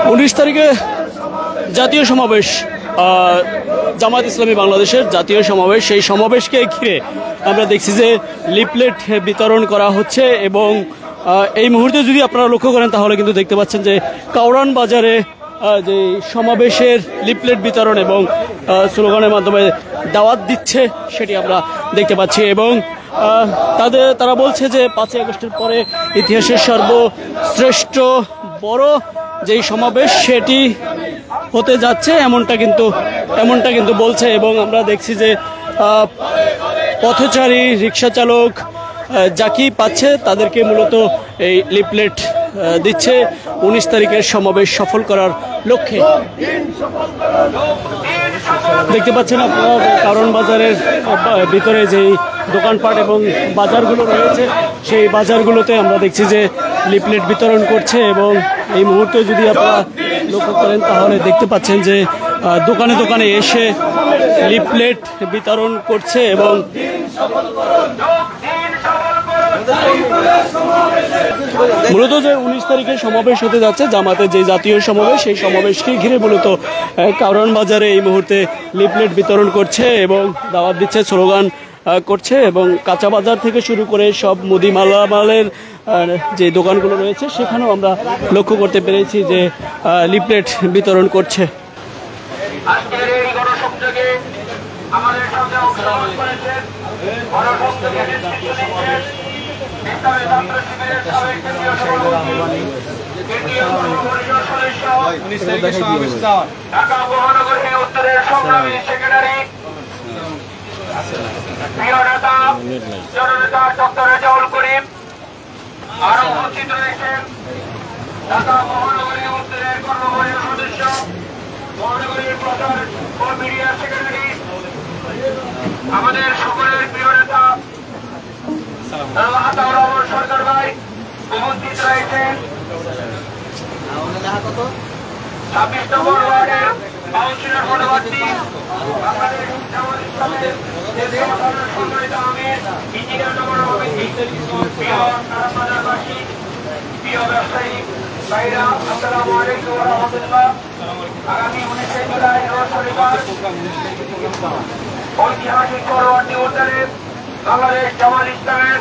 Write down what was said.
19 তারিখে জাতীয় সমাবেশ, জামায়াত ইসলামী বাংলাদেশের জাতীয় সমাবেশ। সেই সমাবেশকে ঘিরে আমরা দেখছি যে লিফলেট বিতরণ করা হচ্ছে এবং এই মুহূর্তে যদি আপনারা লক্ষ্য করেন তাহলে কিন্তু দেখতে পাচ্ছেন যে কাউরান বাজারে যে সমাবেশের লিফলেট বিতরণ এবং স্লোগানের মাধ্যমে দাওয়াত দিচ্ছে সেটি আমরা দেখতে পাচ্ছি। এবং তারা বলছে যে 5ই আগস্টের পরে ইতিহাসের সর্বশ্রেষ্ঠ বড় যেই সমাবেশ সেটি হতে যাচ্ছে এমনটা কিন্তু বলছে। এবং আমরা দেখছি যে পথচারী রিক্সা চালক যাকেই পাচ্ছে তাদেরকে মূলত এই লিফলেট দিচ্ছে 19 তারিখের সমাবেশ সফল করার লক্ষ্যে। দেখতে পাচ্ছেন আপনারা কারণ বাজারের ভিতরে যেই দোকানপাট এবং বাজারগুলো রয়েছে সেই বাজারগুলোতে আমরা দেখছি যে লিফলেট বিতরণ করছে। এবং এই মুহূর্তে যদি আপনারা লক্ষ্য করেন তাহলে দেখতে পাচ্ছেন যে দোকানে দোকানে এসে লিফলেট বিতরণ করছে। এবং মূলত যে 19 তারিখে সমাবেশ হতে যাচ্ছে জামাতের যে জাতীয় সমাবেশ, সেই সমাবেশকে ঘিরে মূলত কারওয়ান বাজারে এই মুহূর্তে লিফলেট বিতরণ করছে এবং দাওয়াত দিচ্ছে, স্লোগান করছে। এবং কাঁচা বাজার থেকে শুরু করে সব মুদি মালামালের যে দোকানগুলো রয়েছে সেখানেও আমরা লক্ষ্য করতে পেরেছি যে লিফলেট বিতরণ করছে। ঢাকা মহানগরী উত্তরের সংগ্রামী সেক্রেটারি প্রিয় নেতা জননেতা ডক্টর রেজাউল করিম, আরো উপস্থিত রয়েছেন ঢাকা মহানগরী উত্তরের কর্মপরিষদ সদস্য, মহানগরীর প্রচার ও মিডিয়া সেক্রেটারি, আমাদের সকলের প্রিয় নেতা আতাউর রহমান সরকার ভাই উপস্থিত রয়েছেন 26 নম্বর ওয়ার্ডের কাউন্সিলর পদপ্রার্থী বাংলাদেশ জামায়াত ইসলামের সম্মানিত আমির ইঞ্জিনিয়ার নগর কমিটি, প্রিয় নারায়ণবাজারবাসী, প্রিয় ব্যবসায়ী ভাইরা, আসসালামু আলাইকুম ওয়া রাহমাতুল্লাহ। আগামী 19 জুলাই রোজ শনিবার ঐতিহাসিক পরবর্তী উত্তরে বাংলাদেশ জামায়াত ইসলামের